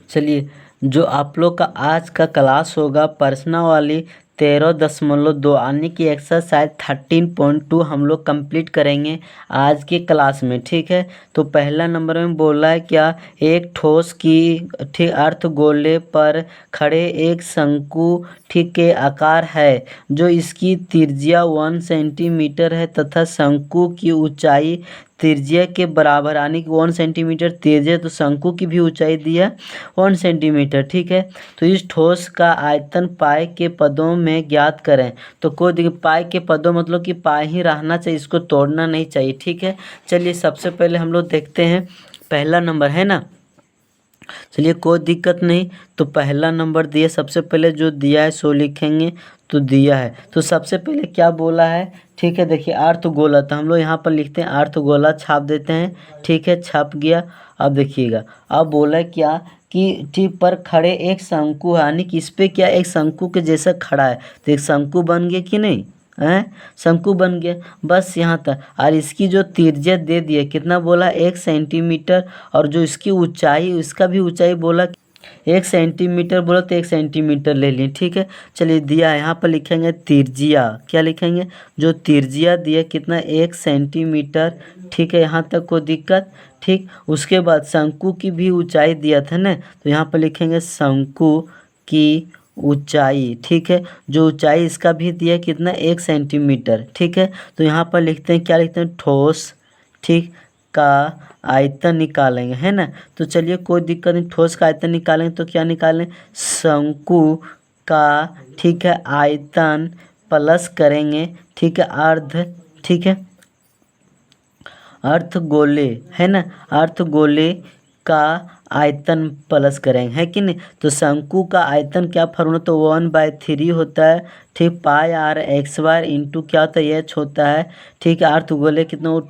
चलिए, जो आप लोग का आज का क्लास होगा प्रश्नावली 13.2 यानी कि एक्सरसाइज 13.2 हम लोग कंप्लीट करेंगे आज के क्लास में। ठीक है, तो पहला नंबर में बोला है क्या, एक ठोस की ठीक अर्धगोले पर खड़े एक शंकु ठीक के आकार है जो इसकी त्रिज्या 1 सेंटीमीटर है तथा शंकु की ऊंचाई त्रिज्या के बराबर यानी कि 1 सेंटीमीटर त्रिज्या, तो शंकु की भी ऊंचाई दी है 1 सेंटीमीटर। ठीक है, तो इस ठोस का आयतन पाई के पदों में ज्ञात करें। तो कोई देखिए पाई के पदों मतलब कि पाई ही रहना चाहिए, इसको तोड़ना नहीं चाहिए। ठीक है, चलिए सबसे पहले हम लोग देखते हैं पहला नंबर है ना। चलिए कोई दिक्कत नहीं, तो पहला नंबर दिया, सबसे पहले जो दिया है सो लिखेंगे। तो दिया है तो सबसे पहले क्या बोला है, ठीक है देखिए अर्धगोला, तो हम लोग यहाँ पर लिखते हैं अर्धगोला, छाप देते हैं। ठीक है, छप गया। अब देखिएगा, अब बोला क्या कि ठीक पर खड़े एक शंकु है यानी कि इस पे क्या एक शंकु के जैसा खड़ा है, तो एक शंकु बन गया कि नहीं है, शंकु बन गया। बस यहाँ तक। और इसकी जो त्रिज्या दे दिया कितना बोला 1 सेंटीमीटर, और जो इसकी ऊंचाई इसका भी ऊंचाई बोला 1 सेंटीमीटर, बोला तो 1 सेंटीमीटर ले लिए। ठीक है, चलिए दिया है यहाँ पर लिखेंगे त्रिज्या, क्या लिखेंगे, जो त्रिज्या दिया कितना 1 सेंटीमीटर। ठीक है, यहाँ तक कोई दिक्कत। ठीक, उसके बाद शंकु की भी ऊंचाई दिया था ना, तो यहाँ पर लिखेंगे शंकु की ऊंचाई। ठीक है, जो ऊंचाई इसका भी दिया कितना 1 सेंटीमीटर। ठीक है, तो यहाँ पर लिखते हैं क्या लिखते हैं ठोस ठीक का आयतन निकालेंगे है ना। तो चलिए कोई दिक्कत नहीं, ठोस का आयतन निकालेंगे तो क्या निकालें, शंकु का ठीक है आयतन प्लस करेंगे ठीक है अर्ध ठीक है अर्धगोले है ना, अर्धगोले का आयतन प्लस करेंगे है कि नहीं। तो शंकु का आयतन क्या फॉर्मूला, तो 1/3 होता है ठीक पाई आर एक्स वायर इंटू क्या होता है एच होता है। ठीक है, अर्धगोले कितना वो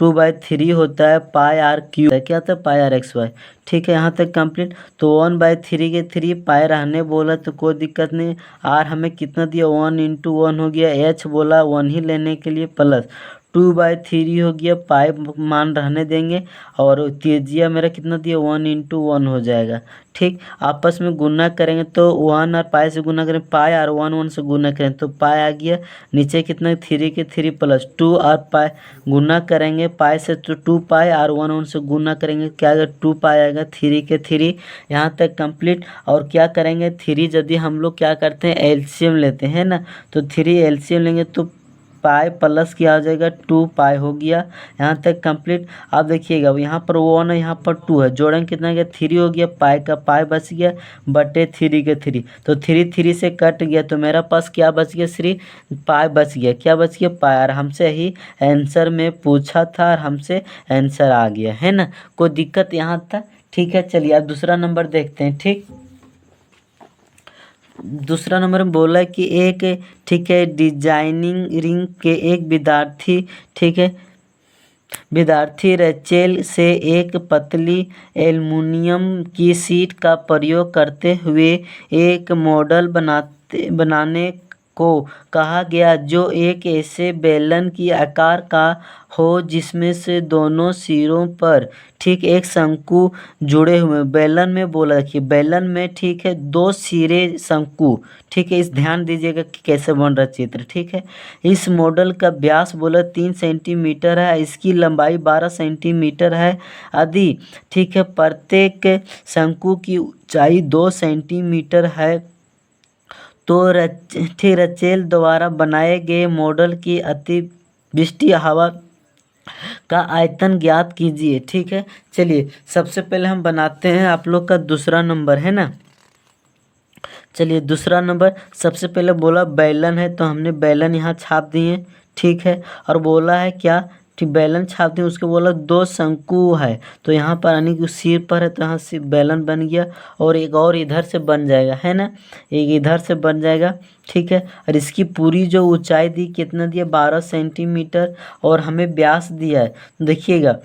2/3 होता है पाई आर क्यू है, क्या होता है पाई आर एक्स वाई। ठीक है, यहाँ तक कंप्लीट। तो 1/3 के 3 पाई रहने बोला तो कोई दिक्कत नहीं। आर हमें कितना दिया 1 इंटू 1 हो गया, एच बोला 1 ही लेने के लिए प्लस 2/3 हो गया, पाई मान रहने देंगे, और त्रिज्या मेरा कितना दिया 1 इंटू 1 हो जाएगा। ठीक, आपस में गुना करेंगे तो 1 और पाई से गुना करें, पाई और 1 से गुना करें तो पाई आ गया, नीचे कितना 3 के 3 प्लस 2 और पाई गुना करेंगे पाई से तो 2 पाई और 1 से गुना करेंगे क्या आएगा 2 पाई आएगा, 3 के 3 यहाँ तक कंप्लीट। और क्या करेंगे 3 यदि हम लोग क्या करते हैं एलसीएम लेते हैं ना, तो 3 एलसीएम लेंगे तो पाई प्लस क्या हो जाएगा 2 पाई हो गया, यहाँ तक कंप्लीट। अब देखिएगा यहाँ पर 1 है यहाँ पर 2 है, जोड़ेंगे कितना गया 3 हो गया, पाई का पाई बच गया बटे 3 के 3, तो 3 से कट गया, तो मेरा पास क्या बच गया 3 पाई बच गया, क्या बच गया पाई, और हमसे ही आंसर में पूछा था और हमसे आंसर आ गया है ना, कोई दिक्कत यहाँ तक। ठीक है, चलिए अब दूसरा नंबर देखते हैं। ठीक, दूसरा नंबर में बोला है कि एक ठीक है डिजाइनिंग रिंग के एक विद्यार्थी ठीक है विद्यार्थी रेचेल से एक पतली एल्युमिनियम की शीट का प्रयोग करते हुए एक मॉडल बनाने को कहा गया जो एक ऐसे बेलन की आकार का हो जिसमें से दोनों सिरों पर ठीक एक शंकु जुड़े हुए। बेलन में बोला कि बेलन में ठीक है 2 सिरे शंकु। ठीक है, इस ध्यान दीजिएगा कि कैसे बन रहा चित्र। ठीक है, इस मॉडल का व्यास बोला 3 सेंटीमीटर है, इसकी लंबाई 12 सेंटीमीटर है आदि। ठीक है, प्रत्येक शंकु की ऊंचाई 2 सेंटीमीटर है। तो रचेल द्वारा बनाए गए मॉडल की अतिवृष्टि हवा का आयतन ज्ञात कीजिए। ठीक है, चलिए सबसे पहले हम बनाते हैं आप लोग का दूसरा नंबर है ना। चलिए दूसरा नंबर सबसे पहले बोला बेलन है तो हमने बेलन यहाँ छाप दिए। ठीक है, और बोला है क्या ठीक बेलन छाप दिए, उसके बोला 2 शंकु है, तो यहाँ पर यानी कि सिर पर है तो यहाँ से बेलन बन गया, और एक और इधर से बन जाएगा है ना, एक इधर से बन जाएगा। ठीक है, और इसकी पूरी जो ऊंचाई दी कितना दिया 12 सेंटीमीटर, और हमें व्यास दिया है देखिएगा,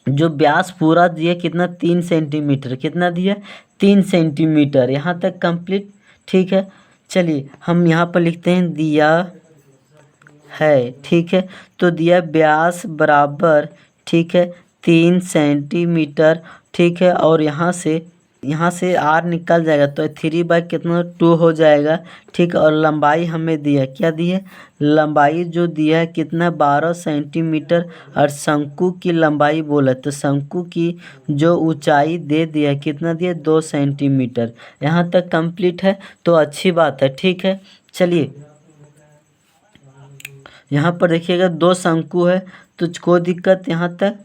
जो व्यास पूरा दिया कितना 3 सेंटीमीटर, कितना दिया 3 सेंटीमीटर, यहाँ तक कंप्लीट। ठीक है, चलिए हम यहाँ पर लिखते हैं दिया है। ठीक है, तो दिया व्यास बराबर ठीक है 3 सेंटीमीटर। ठीक है, और यहाँ से यहाँ से आर निकल जाएगा तो 3 बाई कितना 2 हो जाएगा। ठीक, और लंबाई हमें दिया है, क्या दी है, लंबाई जो दिया है कितना 12 सेंटीमीटर। और शंकु की लंबाई बोला तो शंकु की जो ऊंचाई दे दिया है कितना दिया 2 सेंटीमीटर। यहाँ तक कंप्लीट है तो अच्छी बात है। ठीक है, चलिए यहाँ पर देखिएगा 2 शंकु है तो कोई दिक्कत यहाँ तक।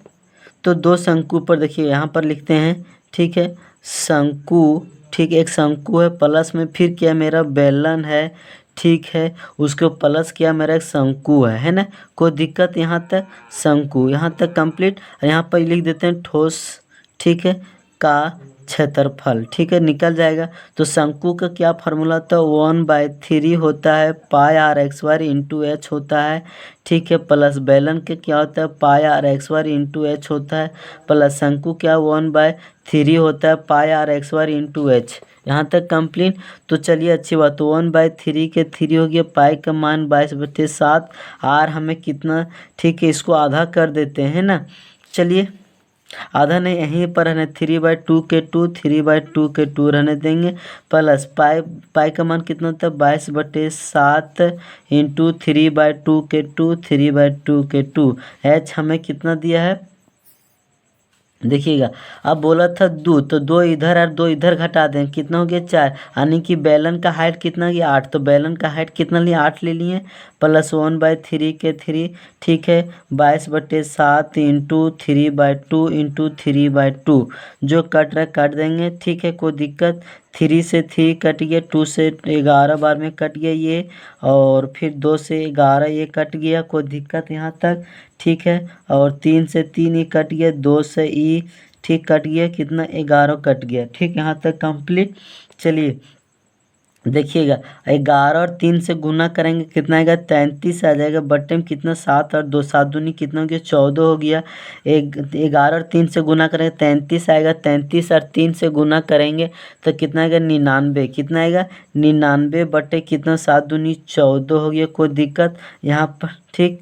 तो 2 शंकु पर देखिए यहाँ पर लिखते हैं। ठीक है, शंकु, ठीक, एक शंकु है, प्लस में फिर क्या मेरा बेलन है। ठीक है, उसके प्लस क्या मेरा एक शंकु है ना। कोई दिक्कत यहाँ तक, शंकु यहाँ तक कंप्लीट। यहाँ पर लिख देते हैं ठोस, ठीक है, का क्षेत्रफल। ठीक है, निकल जाएगा। तो शंकु का क्या फार्मूला था, 1/3 होता है pi r x y into h होता है। ठीक है, प्लस बेलन के क्या होता है pi r x y into h होता है। प्लस शंकु क्या 1/3 होता है pi r x y into h. यहाँ तक कंप्लीट। तो चलिए अच्छी बात, तो 1/3 के 3 हो गया, पाई का मान 22/7। आर हमें कितना, ठीक है, इसको आधा कर देते हैं ना। चलिए आधा नहीं, यहीं पर रहने 3/2 के 2, 3/2 के 2 रहने देंगे। प्लस पाई, पाई का मान कितना होता है 22/7 इंटू 3/2 के 2, 3/2 के 2। एच हमें कितना दिया है देखिएगा। अब बोला था 2 तो 2 इधर और 2 इधर घटा दें, कितना हो गया 4। यानी कि बेलन का हाइट कितना गया 8। तो बेलन का हाइट कितना लिए 8 ले लिए। प्लस 1/3 के 3, ठीक है, 22/7 इंटू 3/2 इंटू 3/2। जो कट रहा है काट देंगे। ठीक है, कोई दिक्कत। 3 से 3 कट गया, 2 से 11 बार में कट गया ये, और फिर 2 से 11 ये कट गया, कोई दिक्कत यहाँ तक। ठीक है, और 3 से 3 ई कट गया, 2 से ई, ठीक, कट गया, कितना 11 कट गया। ठीक, यहाँ तक कंप्लीट। चलिए देखिएगा 11 और 3 से गुना करेंगे कितना आएगा 33 आ जाएगा। बट्टे में कितना 7 और 2, 7 दूनी कितना हो गया 14 हो गया। 11 और 3 से गुना करेंगे 33 आएगा। 33 और 3 से गुना करेंगे तो कितना आएगा 99। कितना आएगा 99 बट्टे कितना 7 दूनी 14 हो गया। कोई दिक्कत यहाँ पर। ठीक,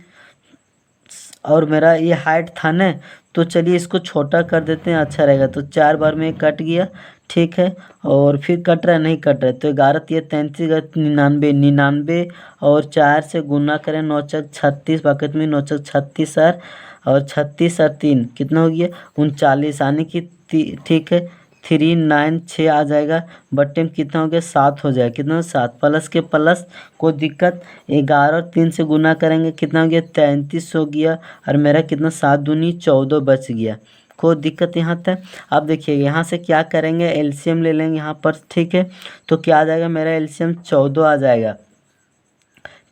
और मेरा ये हाइट था ना, तो चलिए इसको छोटा कर देते हैं, अच्छा रहेगा। तो 4 बार में कट गया। ठीक है, और फिर कट रहा है नहीं कट रहा है, तो 11 3 33 99, 99 और 4 से गुना करें 9 चक 36, बाकत में 9 चक 36 और 36 और 3 कितना हो गया 39। यानी कि ठीक है 396 आ जाएगा। बट्टे में कितना हो गया 7 हो जाएगा। कितना 7 प्लस के प्लस, कोई दिक्कत। 11 और 3 से गुना करेंगे कितना हो गया 33 हो गया। और मेरा कितना 7 दूनी 14 बच गया। कोई दिक्कत यहाँ तक। अब देखिए यहाँ से क्या करेंगे एलसीएम ले लेंगे यहाँ पर। ठीक है, तो क्या आ जाएगा मेरा एलसीएम 14 आ जाएगा।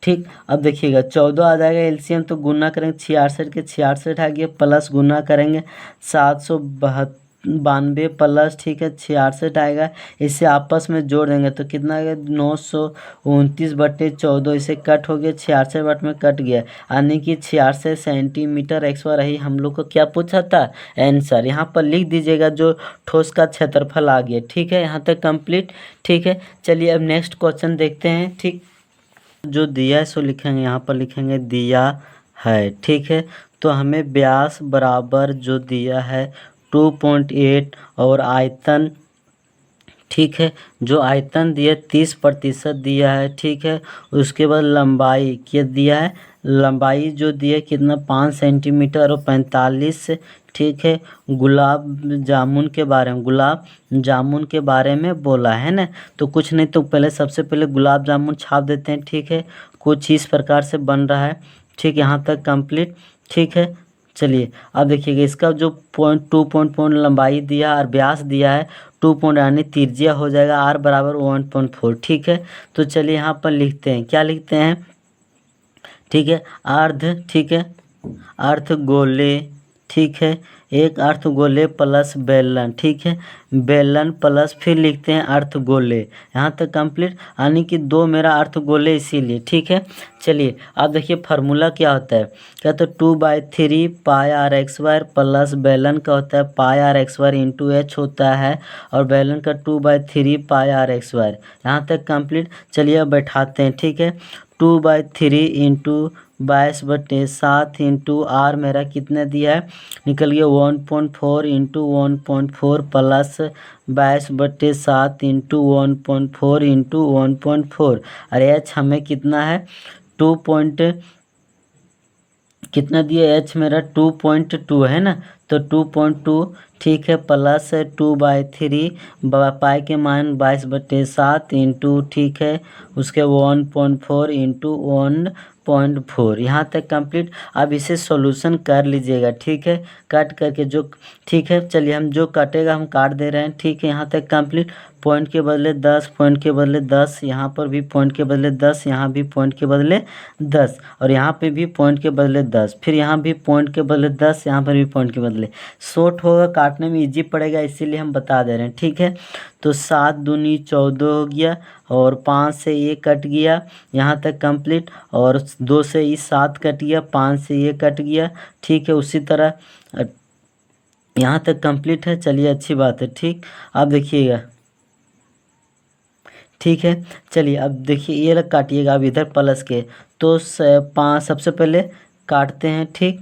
ठीक, अब देखिएगा 14 आ जाएगा एलसीएम, तो गुना करेंगे 66 के 66 आ गया, प्लस गुना करेंगे 792 प्लस, ठीक है 66 आएगा। इसे आपस में जोड़ देंगे तो कितना आएगा 929/14। इसे कट हो गया 66 बट में कट गया, यानी कि 66 सेंटीमीटर एक्स वाई। रही हम लोग को क्या पूछा था आंसर। यहाँ पर लिख दीजिएगा जो ठोस का क्षेत्रफल आ गया। ठीक है, यहाँ तक कंप्लीट। ठीक है, चलिए अब नेक्स्ट क्वेश्चन देखते हैं। ठीक, जो दिया है सो लिखेंगे, यहाँ पर लिखेंगे दिया है। ठीक है, तो हमें व्यास बराबर जो दिया है 2.8 और आयतन, ठीक है, जो आयतन दिया 30% दिया है। ठीक है, उसके बाद लंबाई क्या दिया है, लंबाई जो दिया कितना 5 सेंटीमीटर और 45। ठीक है, गुलाब जामुन के बारे में, गुलाब जामुन के बारे में बोला है ना। तो कुछ नहीं, तो पहले सबसे पहले गुलाब जामुन छाप देते हैं। ठीक है, कुछ इस प्रकार से बन रहा है। ठीक, यहाँ तक कंप्लीट। ठीक है, चलिए अब देखिएगा इसका जो 2 लंबाई दिया और व्यास दिया है 2 यानी त्रिज्या हो जाएगा r बराबर 1.4। ठीक है, तो चलिए यहाँ पर लिखते हैं, क्या लिखते हैं। ठीक है, अर्ध, ठीक है, अर्ध गोले। ठीक है, एक अर्थ गोले प्लस बेलन। ठीक है, बेलन प्लस फिर लिखते हैं अर्थ गोले। यहाँ तक कंप्लीट, यानी कि 2 मेरा अर्थ गोले इसीलिए। ठीक है, चलिए अब देखिए फार्मूला क्या होता है। क्या तो 2/3 pi r x y plus बेलन का होता है pi r x y into h होता है, और बेलन का 2/3 पाई आर एक्स वाई। यहाँ तक कंप्लीट। चलिए अब बैठाते हैं। ठीक है, 2/3 इंटू 22/7 इंटू आर मेरा कितना दिया है, निकल गया 1.4 इंटू 1.4 प्लस 22/7 इंटू 1.4 इंटू 1.4। अरे एच हमें कितना है, कितना दिया एच मेरा 2.2 है ना, तो 2.2 ठीक है, प्लस 2/3 पाई के मान 22/7 इंटू ठीक है उसके 1.4 इंटू 1.4। यहाँ तक कंप्लीट। अब इसे सॉल्यूशन कर लीजिएगा, ठीक है, कट करके जो ठीक है। चलिए हम जो कटेगा हम काट दे रहे हैं, ठीक है। यहाँ तक कंप्लीट। पॉइंट के बदले 10, पॉइंट के बदले 10, यहाँ पर भी पॉइंट के बदले 10, यहाँ भी पॉइंट के बदले 10, और यहाँ पे भी पॉइंट के बदले 10, फिर यहाँ भी पॉइंट के बदले 10, यहाँ पर भी पॉइंट के बदले। शॉर्ट होगा, काटने में इजी पड़ेगा, इसीलिए हम बता दे रहे हैं, ठीक है। तो 7 दूनी 14 हो गया, और 5 से ये कट गया, यहाँ तक कंप्लीट। और 2 से ये 7 कट गया, 5 से ये कट गया, ठीक है। उसी तरह यहाँ तक कंप्लीट है। चलिए अच्छी बात है, ठीक। अब देखिएगा, ठीक है। चलिए अब देखिए ये लग काटिएगा अब इधर प्लस के, तो 5 सबसे पहले काटते हैं, ठीक।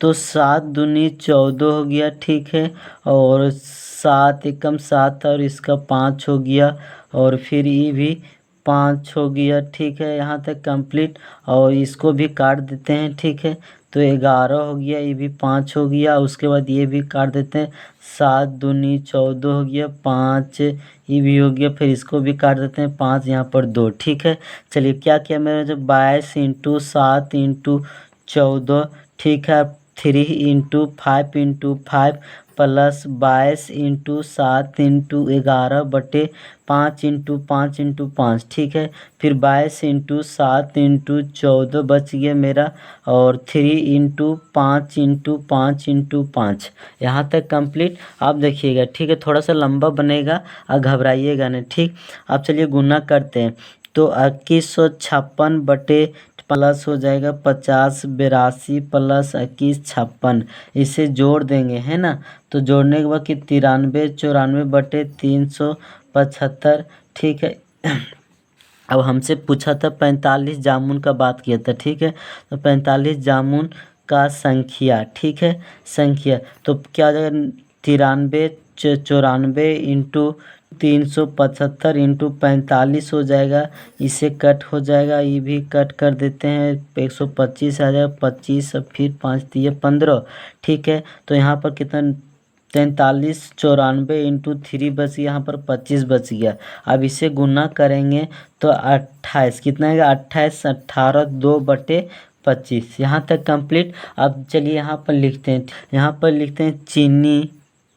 तो 7 दूनी 14 हो गया, ठीक है, और 7 एकम 7 और इसका 5 हो गया, और फिर ये भी 5 हो गया, ठीक है। यहाँ तक कंप्लीट। और इसको भी काट देते हैं, ठीक है। तो 11 हो गया, ये भी 5 हो गया, उसके बाद ये भी काट देते हैं। 7 दूनी 14 हो गया, 5 ये भी हो गया, फिर इसको भी काट देते हैं, 5 यहाँ पर 2, ठीक है। चलिए क्या किया मेरा, जो 22 इंटू 7 इंटू 14, ठीक है, 3 into 5 into 5 plus 22 into 7 into 11/5 into 5 into 5, ठीक है। फिर 22 इंटू 7 इंटू 14 बच गया मेरा, और 3 इंटू 5 इंटू 5 इंटू 5। यहाँ तक कंप्लीट। आप देखिएगा, ठीक है, थोड़ा सा लंबा बनेगा, और घबराइएगा नहीं, ठीक। अब चलिए गुना करते हैं। तो 2156 बटे प्लस हो जाएगा 50 82 प्लस 2156, इसे जोड़ देंगे, है ना। तो जोड़ने के बाद कि 93 94/375, ठीक है। अब हमसे पूछा था 45 जामुन का बात किया था, ठीक है। तो 45 जामुन का संख्या, ठीक है, संख्या। तो क्या हो जाएगा, 93 इंटू 375 इंटू 45 हो जाएगा, इसे कट हो जाएगा, ये भी कट कर देते हैं, 125 आ जाएगा, 25 फिर 5 दिए 15, ठीक है। तो यहाँ पर कितना, 43 94 इंटू 3 बच गया, यहाँ पर 25 बच गया। अब इसे गुना करेंगे तो 28 कितना आएगा, 28 18 2/25। यहाँ तक कंप्लीट। अब चलिए यहाँ पर लिखते हैं, यहाँ पर लिखते हैं चीनी,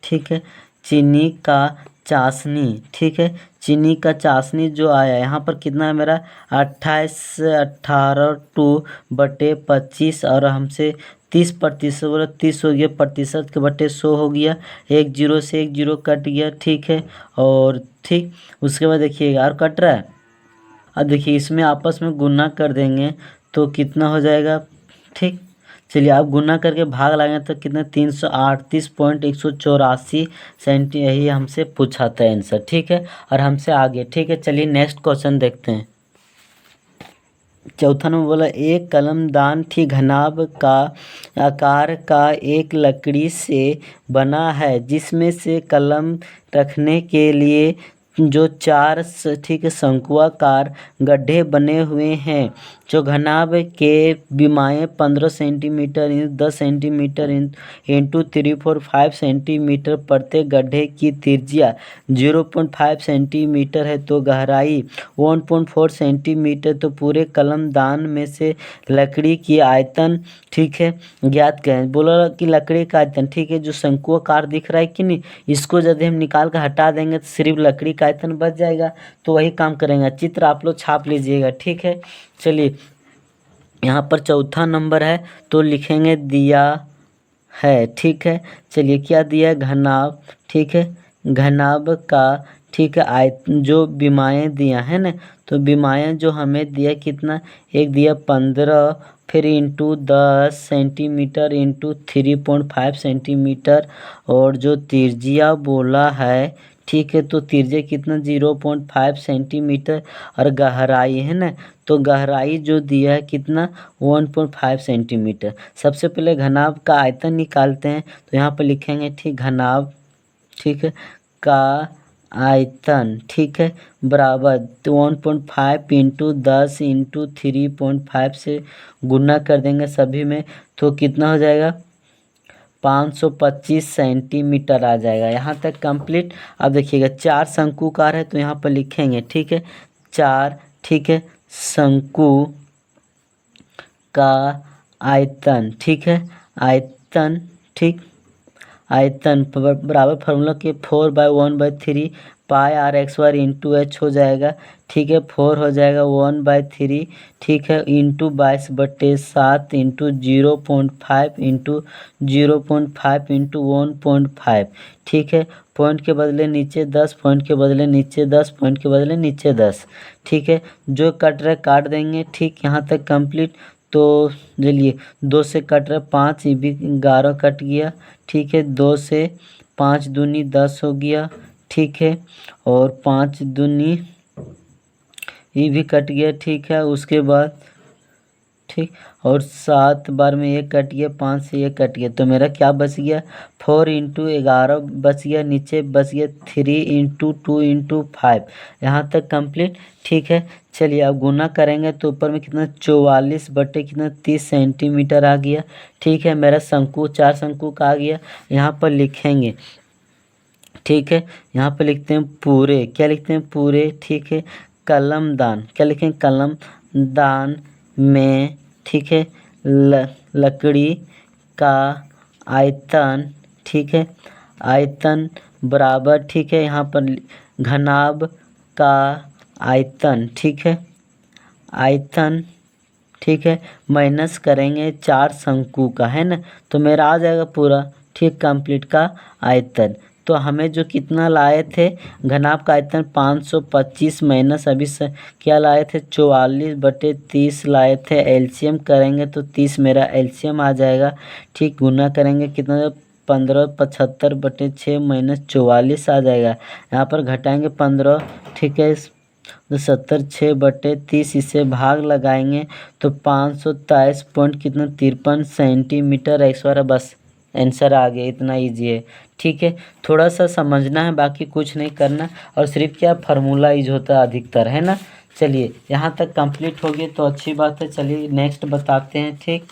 ठीक है, चीनी का चाशनी, ठीक है। चीनी का चाशनी जो आया यहाँ पर कितना है मेरा, 28 18 2/25, और हमसे 30% बोला, 30 हो गया, प्रतिशत के बटे 100 हो गया, 1 जीरो से 1 जीरो कट गया, ठीक है। और ठीक उसके बाद देखिएगा और कट रहा है। अब देखिए इसमें आपस में गुना कर देंगे तो कितना हो जाएगा, ठीक। चलिए आप गुना करके भाग लगाएंगे तो कितना, 338.184 सेंटी, यही हमसे पूछा था आंसर, ठीक है। और हमसे आगे, ठीक है। चलिए नेक्स्ट क्वेश्चन देखते हैं। चौथा नंबर बोला, एक कलमदान ठीक घनाभ का आकार का एक लकड़ी से बना है, जिसमें से कलम रखने के लिए जो 4 ठीक शंकुआकार गड्ढे बने हुए हैं, जो घनाभ के विमाएँ 15 centimetre inch 10 centimetre into 345 centimetre, प्रत्येक गड्ढे की त्रिज्या 0.5 सेंटीमीटर है, तो गहराई 1.4 सेंटीमीटर। तो पूरे कलमदान में से लकड़ी की आयतन, ठीक है, ज्ञात करें। बोला कि लकड़ी का आयतन, ठीक है, जो शंकुआकार दिख रहा है कि नहीं, इसको यदि हम निकाल कर हटा देंगे तो सिर्फ लकड़ी का आयतन बच जाएगा। तो वही काम करेंगे, चित्र आप लोग छाप लीजिएगा, ठीक है। चलिए यहाँ पर चौथा नंबर है तो लिखेंगे दिया है, ठीक है। चलिए क्या दिया है, घनाभ, ठीक है, घनाभ का, ठीक है, जो विमाएँ दिया है ना, तो विमाएँ जो हमें दिया कितना, एक दिया 15, फिर इंटू 10 सेंटीमीटर इंटू 3.5 सेंटीमीटर, और जो त्रिज्या बोला है, ठीक है। तो त्रिज्या कितना 0.5 सेंटीमीटर और गहराई है ना, तो गहराई जो दिया है कितना 1.5 सेंटीमीटर। सबसे पहले घनाभ का आयतन निकालते हैं, तो यहाँ पर लिखेंगे ठीक घनाभ, ठीक है, का आयतन, ठीक है, बराबर तो 1.5 इंटू 10 इंटू 3.5 से गुना कर देंगे सभी में, तो कितना हो जाएगा 525 सेंटीमीटर आ जाएगा। यहाँ तक कंप्लीट। अब देखिएगा 4 शंकुकार है, तो यहाँ पर लिखेंगे, ठीक है, 4, ठीक है, शंकु का आयतन, ठीक है, आयतन, ठीक, आयतन बराबर फार्मूला के 4/1/3 pi r x y into h हो जाएगा, ठीक है, 4 हो जाएगा 1/3, ठीक है, इंटू 22/7 इंटू 0.5 इंटू 0.5 इंटू 1.5, ठीक है, पॉइंट के बदले नीचे 10, पॉइंट के बदले नीचे 10, पॉइंट के बदले नीचे 10, ठीक है, जो कट रहा है काट देंगे, ठीक, यहाँ तक कंप्लीट। तो चलिए 2 से कट रहा है 5, ये भी 11 कट गया, ठीक है, 2 से 5 दूनी 10 हो गया, ठीक है, और 5 दूनी ये भी कट गया, ठीक है, उसके बाद ठीक, और 7 बार में 1 कट गया, 5 से 1 कट गया, तो मेरा क्या बच गया 4 इंटू 11 बच गया, नीचे बच गया 3 इंटू 2 इंटू 5। यहाँ तक कंप्लीट, ठीक है। चलिए अब गुना करेंगे तो ऊपर में कितना 44 बटे कितना 30 सेंटीमीटर आ गया, ठीक है, मेरा शंकु 4 शंकु का आ गया। यहाँ पर लिखेंगे, ठीक है, यहाँ पर लिखते हैं पूरे, क्या लिखते हैं पूरे, ठीक है, कलम दान, क्या लिखें कलम दान में, ठीक है, लकड़ी का आयतन, ठीक है, आयतन बराबर, ठीक है, यहाँ पर घनाभ का आयतन, ठीक है, आयतन, ठीक है, माइनस करेंगे 4 शंकु का, है ना, तो मेरा आ जाएगा पूरा, ठीक, कंप्लीट का आयतन। तो हमें जो कितना लाए थे घनाभ का आयतन 525 माइनस अभी से क्या लाए थे 44/30 लाए थे, एलसीएम करेंगे तो 30 मेरा एलसीएम आ जाएगा, ठीक, गुना करेंगे कितना 1575/6 माइनस 44 आ जाएगा, यहाँ पर घटाएंगे 15, ठीक है, तो 70/6/30 इसे भाग लगाएंगे तो 523 पॉइंट कितना 53 सेंटीमीटर एक्स वारा, बस आंसर आ गया, इतना इजी है, ठीक है। थोड़ा सा समझना है, बाकी कुछ नहीं करना, और सिर्फ क्या फार्मूला यूज होता है अधिकतर, है ना। चलिए यहाँ तक कंप्लीट हो गई तो अच्छी बात है। चलिए नेक्स्ट बताते हैं, ठीक,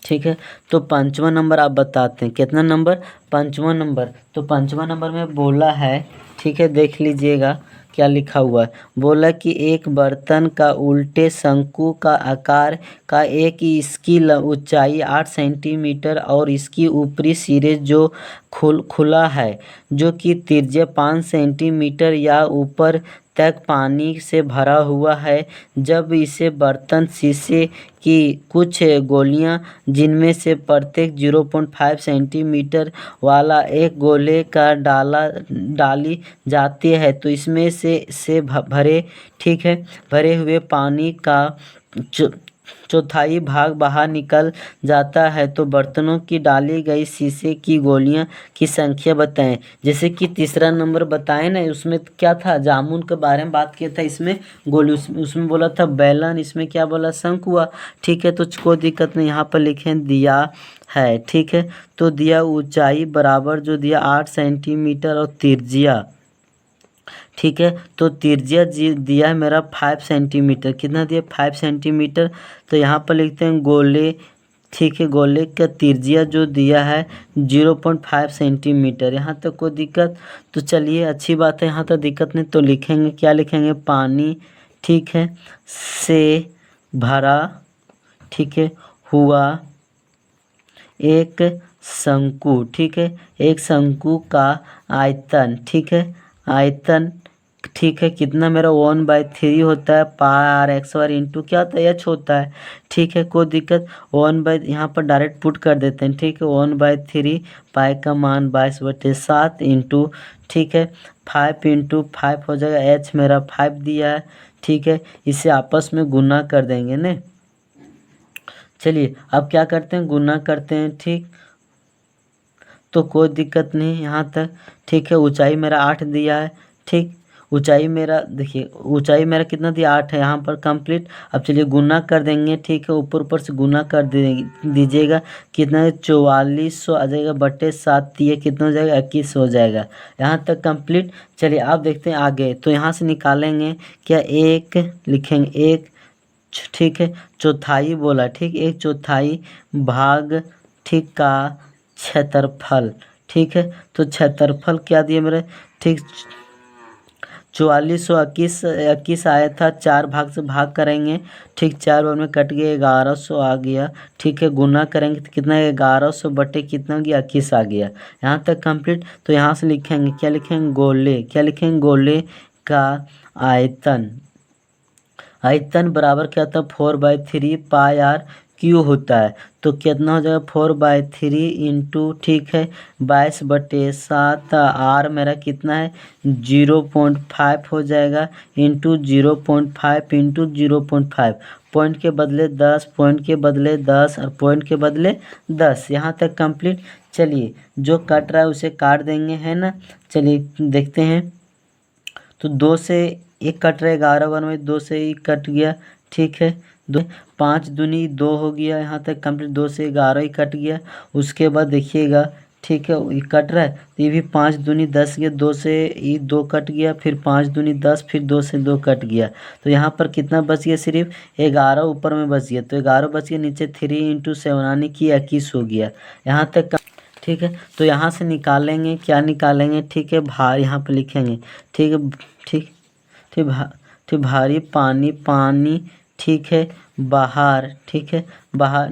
ठीक है। तो 5वां नंबर आप बताते हैं, कितना नंबर 5वां नंबर, तो 5वां नंबर में बोला है, ठीक है, देख लीजिएगा क्या लिखा हुआ है। बोला कि एक बर्तन का उल्टे शंकु का आकार का एक इसकी ऊंचाई 8 सेंटीमीटर और इसकी ऊपरी सिरे जो खुला है, जो कि त्रिज्या 5 सेंटीमीटर या ऊपर तक पानी से भरा हुआ है। जब इसे बर्तन शीशे की कुछ गोलियां, जिनमें से प्रत्येक 0.5 सेंटीमीटर वाला एक गोले का डाली जाती है, तो इसमें से भरे, ठीक है, भरे हुए पानी का चौथाई भाग बाहर निकल जाता है, तो बर्तनों की डाली गई शीशे की गोलियां की संख्या बताएं। जैसे कि तीसरा नंबर बताएं ना, उसमें क्या था जामुन के बारे में बात किया था, इसमें गोली उसमें बोला था बैलन, इसमें क्या बोला शंख हुआ, ठीक है, तो कोई दिक्कत नहीं, यहाँ पर लिखें दिया है, ठीक है, तो दिया ऊंचाई बराबर जो दिया 8 सेंटीमीटर और त्रिज्या, ठीक है, तो त्रिज्या दिया है मेरा 5 सेंटीमीटर, कितना दिया 5 सेंटीमीटर, तो यहाँ पर लिखते हैं गोले, ठीक है, गोले का त्रिज्या जो दिया है 0.5 सेंटीमीटर। यहाँ तक कोई दिक्कत, तो चलिए अच्छी बात है, यहाँ तक दिक्कत नहीं, तो लिखेंगे क्या लिखेंगे पानी, ठीक है, से भरा, ठीक है, हुआ एक शंकु, ठीक है, एक शंकु का आयतन, ठीक है, आयतन, ठीक है, कितना मेरा 1/3 होता है पाई आर एक्स वार इंटू क्या होता है एच होता है, ठीक है, कोई दिक्कत 1 यहाँ पर डायरेक्ट पुट कर देते हैं, ठीक है, 1/3 पाई का मान 22/7 इंटू, ठीक है, 5 इंटू 5 हो जाएगा, एच मेरा 5 दिया है, ठीक है, इसे आपस में गुना कर देंगे ना। चलिए अब क्या करते हैं गुना करते हैं, ठीक, तो कोई दिक्कत नहीं यहाँ तक, ठीक है। ऊंचाई मेरा 8 दिया है, ठीक। ऊंचाई मेरा देखिए, ऊंचाई मेरा कितना दिया, 8 है यहाँ पर कंप्लीट। अब चलिए गुना कर देंगे, ठीक है। ऊपर ऊपर से गुना कर दीजिएगा, कितना है 4400 आ जाएगा बटे 7, ये कितना हो जाएगा 21 हो जाएगा। यहाँ तक कंप्लीट। चलिए आप देखते हैं आगे, तो यहाँ से निकालेंगे क्या, एक लिखेंगे, एक ठीक है चौथाई बोला, ठीक, एक चौथाई भाग, ठीक, का क्षेत्रफल, ठीक है। तो क्षेत्रफल क्या दिए मेरे, ठीक 4421 आया था, 4 भाग से भाग करेंगे, ठीक, 4 बार में कट गया, 1100 आ गया, ठीक है। गुना करेंगे तो कितना है 1100 बटे कितना गया 21 आ गया। यहाँ तक कंप्लीट। तो यहाँ से लिखेंगे क्या, लिखेंगे गोले, क्या लिखेंगे, गोले का आयतन, आयतन बराबर क्या होता है 4/3 पाई आर क्यू होता है। तो कितना हो जाएगा 4/3 इंटू, ठीक है, 22/7, आर मेरा कितना है 0.5 हो जाएगा, इंटू 0.5 इंटू 0.5, पॉइंट के बदले 10, पॉइंट के बदले 10 और पॉइंट के बदले 10। यहाँ तक कंप्लीट। चलिए जो कट रहा है उसे काट देंगे, है ना। चलिए देखते हैं, तो 2 से 1 कट रहा है, 11 वन में 2 से 1 कट गया, ठीक है। 2 5 दूनी 2 हो गया, यहाँ तक कंप्लीट। 2 से 11 ही कट गया। उसके बाद देखिएगा, ठीक है, ये कट रहा है तो ये भी 5 दूनी 10 गया, 2 से ये 2 कट गया, फिर 5 दूनी 10, फिर 2 से 2 कट गया। तो यहाँ पर कितना बच गया, सिर्फ 11 ऊपर में बच गया। तो 11 बच गया, नीचे 3 इंटू 7 यानी कि 21 हो गया। यहाँ तक ठीक है। तो यहाँ से निकालेंगे, क्या निकालेंगे, ठीक है, भार यहाँ पर लिखेंगे, ठीक है, ठीक, ठीक ठीक, भारी पानी, पानी, ठीक है, बाहर, ठीक है, बाहर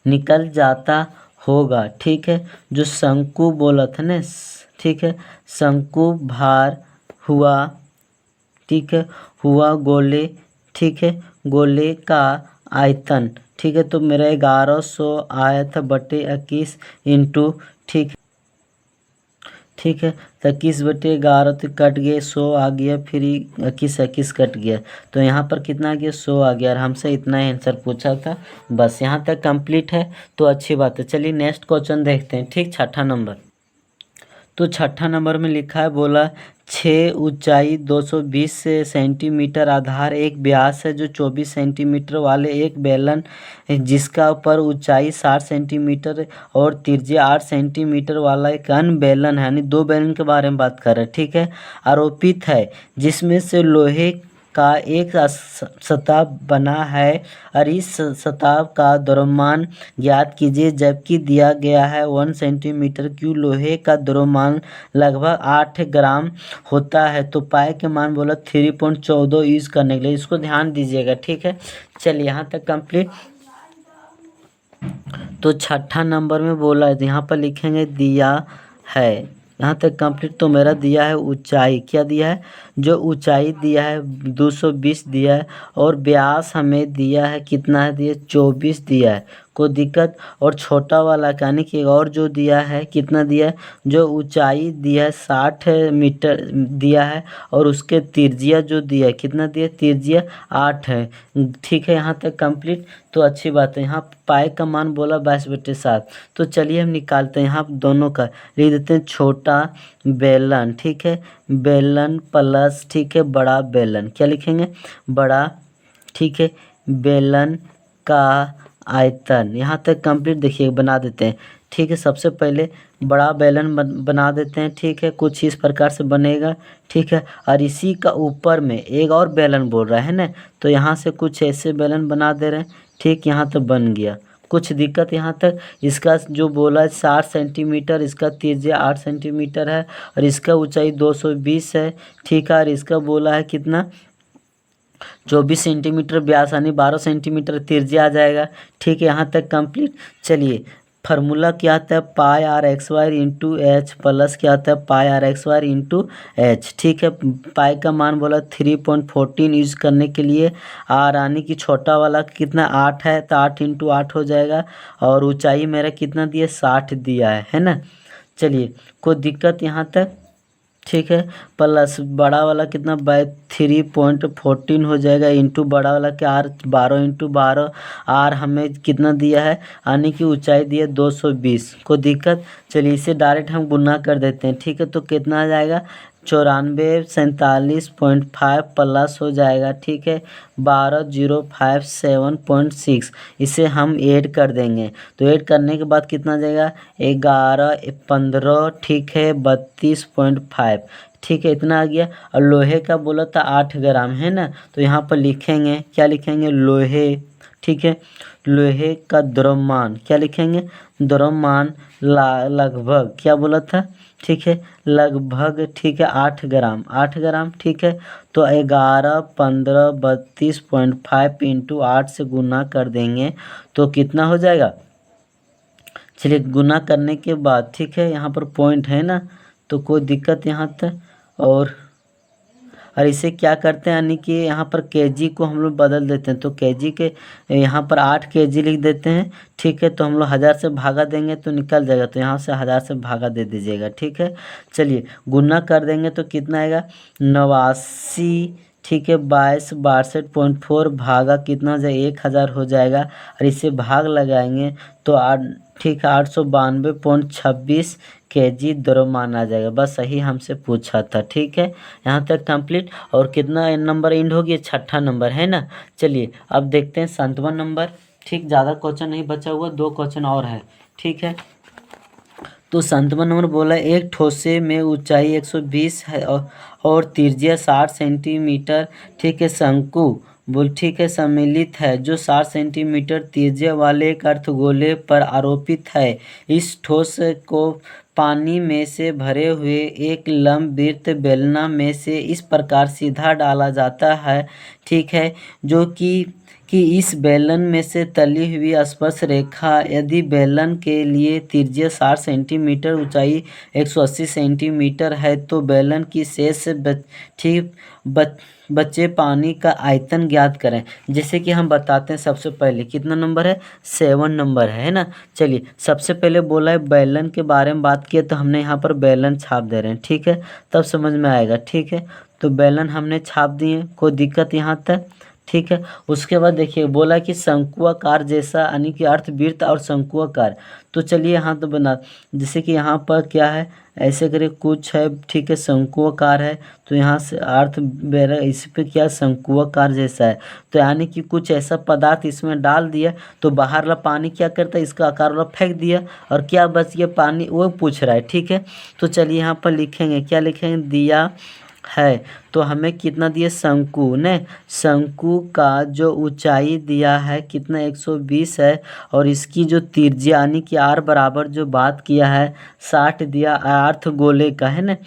निकल जाता होगा, ठीक है। जो शंकु बोला था ना, ठीक है, शंकु भार हुआ, ठीक है, हुआ गोले, ठीक है, गोले का आयतन, ठीक है। तो मेरा 1100 आया था बटे 21 इंटू, ठीक, ठीक है। तो 21/11 तो कट गए, 100 आ गया, फिर 21 कट गया। तो यहाँ पर कितना आ गया 100 आ गया, और हमसे इतना ही आंसर पूछा था। बस यहाँ तक कंप्लीट है, तो अच्छी बात है। चलिए नेक्स्ट क्वेश्चन देखते हैं, ठीक, 6ठा नंबर। तो 6ठा नंबर में लिखा है, बोला 6 ऊंचाई 220 सेंटीमीटर, आधार एक व्यास है जो 24 सेंटीमीटर वाले एक बेलन जिसका ऊपर ऊंचाई 60 सेंटीमीटर और त्रिज्या 8 सेंटीमीटर वाला एक अन्य बेलन है, यानी 2 बेलन के बारे में बात कर रहे हैं, ठीक है, आरोपित है, जिसमें से लोहे का एक सतह बना है और इस सतह का द्रव्यमान ज्ञात कीजिए, जबकि दिया गया है 1 सेंटीमीटर क्यूब लोहे का द्रव्यमान लगभग 8 ग्राम होता है। तो पाए के मान बोला 3.14 यूज करने के लिए, इसको ध्यान दीजिएगा, ठीक है। चलिए यहाँ तक कंप्लीट। तो 6ठा नंबर में बोला है, तो यहाँ पर लिखेंगे दिया है, यहाँ तक कंप्लीट। तो मेरा दिया है ऊंचाई, क्या दिया है, जो ऊंचाई दिया है 220 दिया है, और व्यास हमें दिया है कितना है, दिया 24 दिया है, कोई दिक्कत। और छोटा वाला यानी कि और जो दिया है कितना दिया है, जो ऊंचाई दिया है 60 मीटर दिया है, और उसके त्रिज्या जो दिया है कितना दिया है, त्रिज्या 8 है, ठीक है। यहाँ तक कंप्लीट। तो अच्छी बात है। यहाँ पाए का मान बोला 22/7। तो चलिए हम निकालते हैं, यहाँ दोनों का लिख देते हैं, छोटा बेलन, ठीक है, बेलन प्लस, ठीक है, बड़ा बेलन, क्या लिखेंगे, बड़ा, ठीक है, बेलन का आयतन। यहाँ तक कंप्लीट। देखिए बना देते हैं, ठीक है। सबसे पहले बड़ा बेलन बना देते हैं, ठीक है, कुछ इस प्रकार से बनेगा, ठीक है। और इसी का ऊपर में एक और बेलन बोल रहा है ना, तो यहाँ से कुछ ऐसे बेलन बना दे रहे हैं, ठीक, यहाँ तो बन गया। कुछ दिक्कत यहाँ तक, इसका जो बोला 60 सेंटीमीटर, इसका त्रिज्या 8 सेंटीमीटर है, और इसका ऊंचाई 220 है, ठीक है। और इसका बोला है कितना 24 सेंटीमीटर व्यास, यानी 12 सेंटीमीटर त्रिज्या आ जाएगा, ठीक है। यहाँ तक कंप्लीट। चलिए फार्मूला क्या आता है, pi r x y into h plus क्या आता है, pi r x y into h, ठीक है। पाई का मान बोला 3.14 यूज करने के लिए, आर यानी कि छोटा वाला कितना 8 है, तो 8 इंटू 8 हो जाएगा, और ऊंचाई मेरा कितना दिया 60 दिया है ना। चलिए कोई दिक्कत यहाँ तक, ठीक है, प्लस बड़ा वाला कितना बाय 3.14 हो जाएगा इंटू बड़ा वाला के आर 12 इंटू 12 आर हमें कितना दिया है, आने की ऊंचाई दी है 220। को दिक्कत, चलिए इसे डायरेक्ट हम गुना कर देते हैं। ठीक है, तो कितना आ जाएगा 9447.5 प्लस हो जाएगा। ठीक है, 12057.6 इसे हम ऐड कर देंगे। तो ऐड करने के बाद कितना आ जाएगा 11 15, ठीक है 32.5। ठीक है, इतना आ गया। और लोहे का बोला था 8 ग्राम है ना, तो यहाँ पर लिखेंगे क्या लिखेंगे लोहे। ठीक है, लोहे का द्रव्यमान क्या लिखेंगे, द्रव्यमान लगभग क्या बोला था, ठीक है लगभग, ठीक है 8 ग्राम 8 ग्राम। ठीक है, तो 11 15 32.5 इंटू 8 से गुना कर देंगे तो कितना हो जाएगा। चलिए गुना करने के बाद, ठीक है यहाँ पर पॉइंट है ना, तो कोई दिक्कत यहाँ तक। और इसे क्या करते हैं, यानी कि यहाँ पर केजी को हम लोग बदल देते हैं। तो केजी के यहाँ पर 8 kg लिख देते हैं। ठीक है, तो हम लोग 1000 से भागा देंगे तो निकल जाएगा, तो यहाँ से 1000 से भागा दे दीजिएगा। ठीक है, चलिए गुना कर देंगे तो कितना आएगा 89, ठीक है 22 62.4 भागा कितना हो जाएगा 1000 हो जाएगा। और इसे भाग लगाएंगे तो ठीक है 892.26 केजी द्रव्यमान आ जाएगा। बस सही हमसे पूछा था। ठीक है, यहाँ तक कंप्लीट। और कितना नंबर एंड हो गया, 6ठा नंबर है ना। चलिए अब देखते हैं 7वां नंबर। ठीक, ज़्यादा क्वेश्चन नहीं बचा हुआ, 2 क्वेश्चन और है। ठीक है, तो 7वां नंबर बोला एक ठोसे में ऊंचाई 120 है और त्रिज्या 60 सेंटीमीटर, ठीक है शंकु बोल ठीक है सम्मिलित है जो 60 सेंटीमीटर त्रिज्या वाले एक अर्धगोले पर आरोपित है। इस ठोस को पानी में से भरे हुए एक लंबवृत्त बेलना में से इस प्रकार सीधा डाला जाता है, ठीक है, जो कि इस बेलन में से तली हुई स्पर्श रेखा यदि बेलन के लिए त्रिज्या 60 सेंटीमीटर ऊंचाई 180 सेंटीमीटर है तो बेलन की शेष ठीक बच्चे पानी का आयतन ज्ञात करें। जैसे कि हम बताते हैं, सबसे पहले कितना नंबर है 7 नंबर है ना। चलिए सबसे पहले बोला है बेलन के बारे में बात किया, तो हमने यहाँ पर बेलन छाप दे रहे हैं। ठीक है, तब समझ में आएगा। ठीक है, तो बेलन हमने छाप दिए, कोई दिक्कत यहाँ तक। ठीक है, उसके बाद देखिए बोला कि शंकुआकार जैसा, यानी कि अर्धवृत्त और शंकुआकार। तो चलिए यहाँ तो बना, जैसे कि यहाँ पर क्या है ऐसे करे कुछ है, ठीक है शंकुआकार है, तो यहाँ से अर्थ बेरा इस पे क्या शंकुआकार जैसा है, तो यानी कि कुछ ऐसा पदार्थ इसमें डाल दिया तो बाहर वाला पानी क्या करता है इसका आकार वाला फेंक दिया और क्या बच गया पानी, वो पूछ रहा है। ठीक है, तो चलिए यहाँ पर लिखेंगे, क्या लिखेंगे दिया है, तो हमें कितना दिया शंकु ने, शंकु का जो ऊंचाई दिया है कितना 120 है और इसकी जो त्रिज्या यानी कि आर बराबर जो बात किया है 60 दिया, अर्थ गोले का है ना,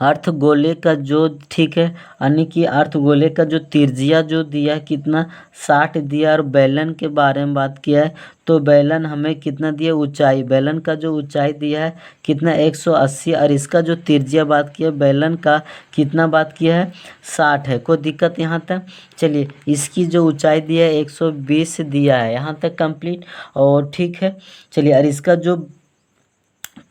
अर्धगोले का जो ठीक है यानी कि अर्धगोले का जो त्रिज्या जो दिया है कितना 60 दिया। और बेलन के बारे में बात किया है तो बेलन हमें कितना दिया ऊंचाई, बेलन का जो ऊंचाई दिया है कितना 180 और इसका जो त्रिज्या बात किया बेलन का कितना बात किया है 60 है। कोई दिक्कत यहाँ तक। चलिए इसकी जो ऊंचाई दिया है 120 दिया है, यहाँ तक कंप्लीट। और ठीक है चलिए, और इसका जो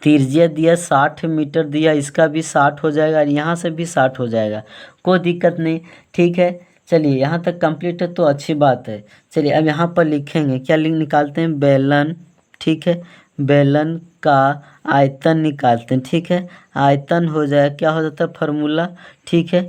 त्रिज्या दिया 60 मीटर दिया, इसका भी 60 हो जाएगा और यहाँ से भी 60 हो जाएगा, कोई दिक्कत नहीं। ठीक है, चलिए यहाँ तक कंप्लीट है तो अच्छी बात है। चलिए अब यहाँ पर लिखेंगे, क्या लिंक निकालते हैं बेलन, ठीक है बेलन का आयतन निकालते हैं। ठीक है, आयतन हो जाएगा, क्या हो जाता है फार्मूला, ठीक है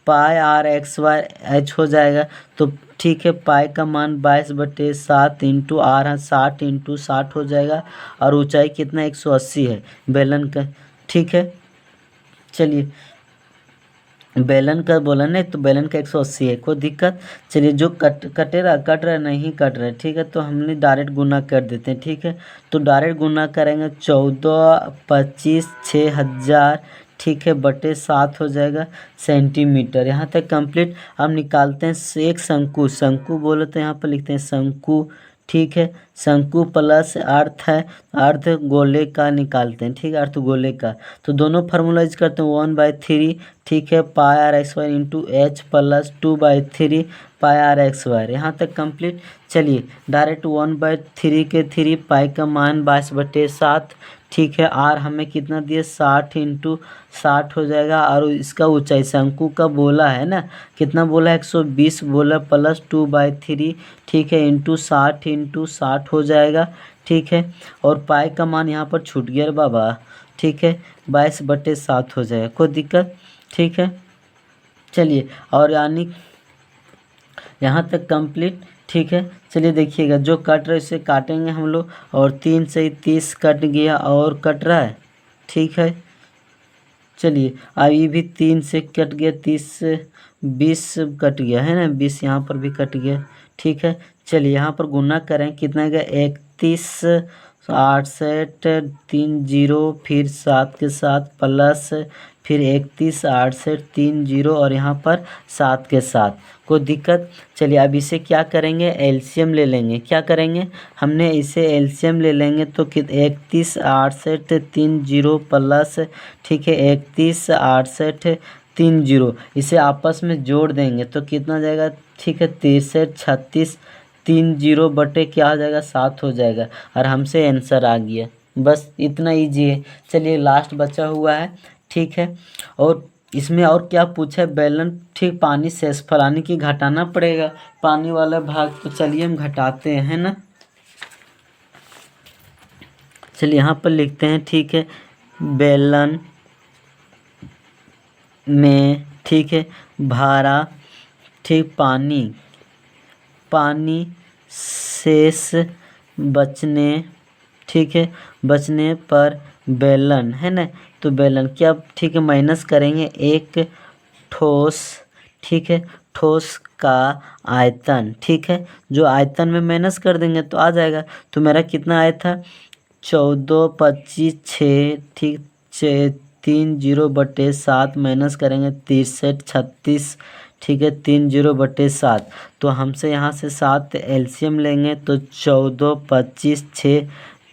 pi r x Y H हो जाएगा। तो ठीक है पाई का मान 22/7 इंटू आर है 60 इंटू 60 हो जाएगा और ऊंचाई कितना 180 है बेलन का। ठीक है, चलिए बेलन का बोला नहीं तो बेलन का 180 है, कोई दिक्कत। चलिए जो कट रहा नहीं कट रहा है, ठीक है, तो हमने डायरेक्ट गुना कर देते हैं। ठीक है, तो डायरेक्ट गुना करेंगे 14 25 6000, ठीक है बटे 7 हो जाएगा सेंटीमीटर। यहाँ तक कंप्लीट। अब निकालते हैं एक शंकु, शंकु बोले तो यहाँ पर लिखते हैं शंकु, ठीक है शंकु प्लस अर्थ है अर्ध गोले का निकालते हैं। ठीक है, अर्ध गोले का तो दोनों फार्मूला यूज करते हैं 1/3, ठीक है pi r x y into h plus 2/3 pi r x y. यहाँ तक कंप्लीट। चलिए डायरेक्ट 1/3 के 3 पाई का मान 22/7, ठीक है। आर हमें कितना दिया 60 × 60 हो जाएगा। और इसका ऊंचाई शंकु का बोला है ना, कितना बोला 120 बोला प्लस 2/3 ठीक है इंटू 60 हो जाएगा। ठीक है। और पाई का मान यहाँ पर छूट गया रे बाबा। ठीक है 22/7 हो जाएगा, कोई दिक्कत। ठीक है चलिए, और यानी यहाँ तक कंप्लीट। ठीक है चलिए देखिएगा, जो कट रहा है इसे काटेंगे हम लोग। और 3 से 30 कट गया और कट रहा है। ठीक है चलिए, अब ये भी 3 से कट गया, 30 से 20 कट गया है ना, 20 यहाँ पर भी कट गया। ठीक है चलिए, यहाँ पर गुना करें कितना गया 31 68 3 0 फिर 7 के साथ प्लस फिर 31 68 3 0 और यहाँ पर 7 के साथ, कोई दिक्कत। चलिए अब इसे क्या करेंगे, एलसीएम ले लेंगे। क्या करेंगे, हमने इसे एलसीएम ले लेंगे तो 31 68 3 0 प्लस ठीक है 31 68 3 0, इसे आपस में जोड़ देंगे तो कितना जाएगा। ठीक है 63 36 3 0 बटे क्या हो जाएगा 7 हो जाएगा। और हमसे आंसर आ गया, बस इतना इजी है। चलिए लास्ट बचा हुआ है। ठीक है, और इसमें और क्या पूछा है, बेलन ठीक पानी शेष फलाने की घटाना पड़ेगा पानी वाला भाग, तो चलिए हम घटाते हैं ना। चलिए यहाँ पर लिखते हैं। ठीक है बेलन में ठीक है भारा ठीक पानी शेष बचने ठीक है बचने पर बेलन है ना, तो बेलन क्या ठीक है माइनस करेंगे एक ठोस ठीक है ठोस का आयतन। ठीक है, जो आयतन में माइनस कर देंगे तो आ जाएगा। तो मेरा कितना आया था 14 25 6 ठीक 3 0/7 माइनस करेंगे 63 36 ठीक है 3 0/7। तो हमसे यहाँ से 7 एलसीएम लेंगे तो 14 25 6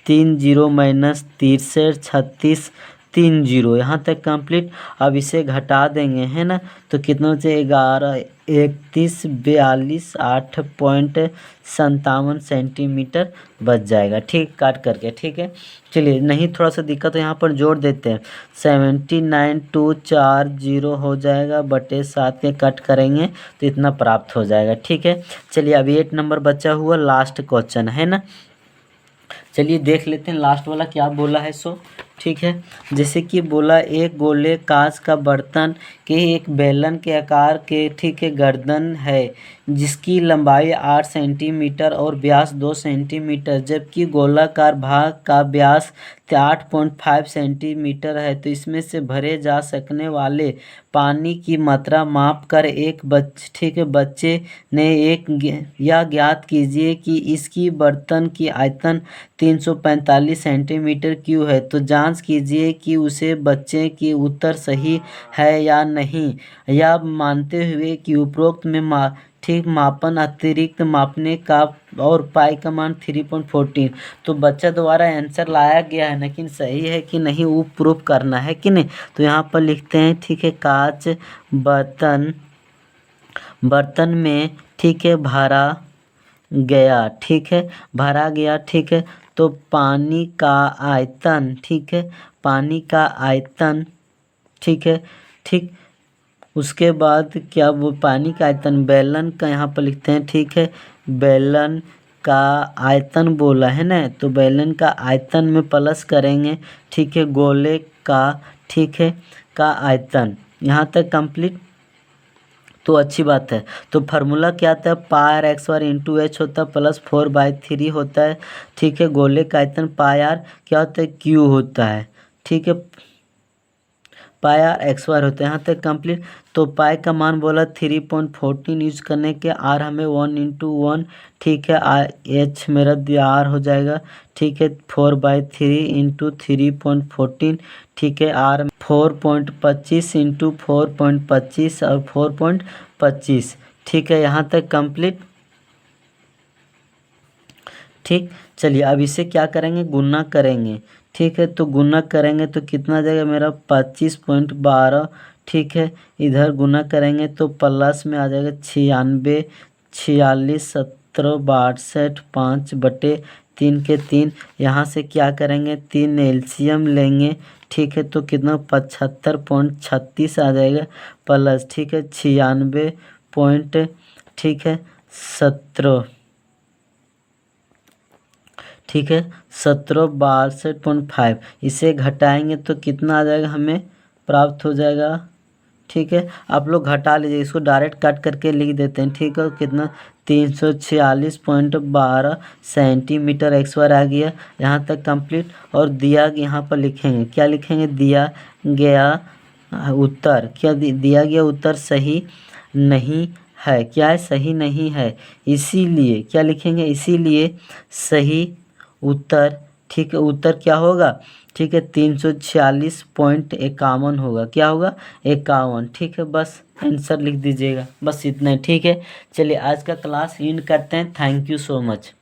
3 0 माइनस 63 36 3 0, यहाँ तक कंप्लीट। अब इसे घटा देंगे है ना, तो कितना बचे 11 31 42 8.57 सेंटीमीटर बच जाएगा। ठीक काट करके। ठीक है चलिए, नहीं थोड़ा सा दिक्कत है यहाँ पर जोड़ देते हैं 79,240 हो जाएगा बटे 7 के कट करेंगे तो इतना प्राप्त हो जाएगा। ठीक है चलिए, अभी 8 नंबर बचा हुआ लास्ट क्वेश्चन है ना। चलिए देख लेते हैं लास्ट वाला क्या बोला है। सो ठीक है, जैसे कि बोला एक गोले कांच का बर्तन के एक बेलन के आकार के ठीक है गर्दन है जिसकी लंबाई 8 सेंटीमीटर और व्यास 2 सेंटीमीटर, जबकि गोलाकार भाग का व्यास 8.5 सेंटीमीटर है। तो इसमें से भरे जा सकने वाले पानी की मात्रा माप कर एक बच्चे ने यह ज्ञात कीजिए कि इसकी बर्तन की आयतन 345 सेंटीमीटर क्यों है। तो जांच कीजिए कि उसे बच्चे की उत्तर सही है या नहीं, या मानते हुए कि उपरोक्त में मापन अतिरिक्त मापने का और पाई का मान 3.14। तो बच्चा द्वारा आंसर लाया गया है, लेकिन सही है कि नहीं वो प्रूफ करना है कि नहीं। तो यहाँ पर लिखते हैं ठीक है कांच बर्तन में ठीक है भरा गया ठीक है भरा गया ठीक है, तो पानी का आयतन ठीक है पानी का आयतन ठीक है ठीक। उसके बाद क्या वो पानी का आयतन बेलन का यहाँ पर लिखते हैं। ठीक है बेलन का आयतन बोला है ना, तो बेलन का आयतन में प्लस करेंगे ठीक है गोले का ठीक है का आयतन। यहाँ तक कंप्लीट, तो अच्छी बात है। तो फार्मूला क्या आता है पाई r x bar into h होता है प्लस 4/3 होता है। ठीक है गोले का आयतन पाई r क्या होता है क्यू होता है। ठीक है पाई r x बार होता है। यहाँ तक कंप्लीट। तो पाई का मान बोला 3.14 यूज करने के आर हमें 1 × 1 ठीक है एच मेरा आर हो जाएगा ठीक है 4/3 इंटू 3.14 ठीक है आर 4.25 इंटू 4.25 और 4.25 ठीक है यहाँ तक कंप्लीट। ठीक चलिए, अब इसे क्या करेंगे गुना करेंगे। ठीक है तो गुना करेंगे तो कितना जाएगा मेरा 25.12 ठीक है, इधर गुना करेंगे तो प्लस में आ जाएगा 96 46 17/62 5/3 के 3। यहाँ से क्या करेंगे, 3 एलसीएम लेंगे, ठीक है। तो कितना 75.36 आ जाएगा प्लस, ठीक है, 96 पॉइंट, ठीक है, 17, ठीक है, 17/62.5। इसे घटाएंगे तो कितना आ जाएगा, हमें प्राप्त हो जाएगा, ठीक है। आप लोग घटा लीजिए, इसको डायरेक्ट कट करके लिख देते हैं, ठीक है। कितना 346.12 सेंटीमीटर एक्सवायर आ गया। यहाँ तक कंप्लीट। और दिया यहाँ पर लिखेंगे, क्या लिखेंगे, दिया गया उत्तर, क्या दिया गया उत्तर सही नहीं है, क्या है, सही नहीं है, इसीलिए क्या लिखेंगे, इसीलिए सही उत्तर, ठीक है, उत्तर क्या होगा, ठीक है, 346.51 होगा, क्या होगा, 51, ठीक है। बस आंसर लिख दीजिएगा, बस इतना ही, ठीक है। चलिए आज का क्लास एंड करते हैं। Thank you so much.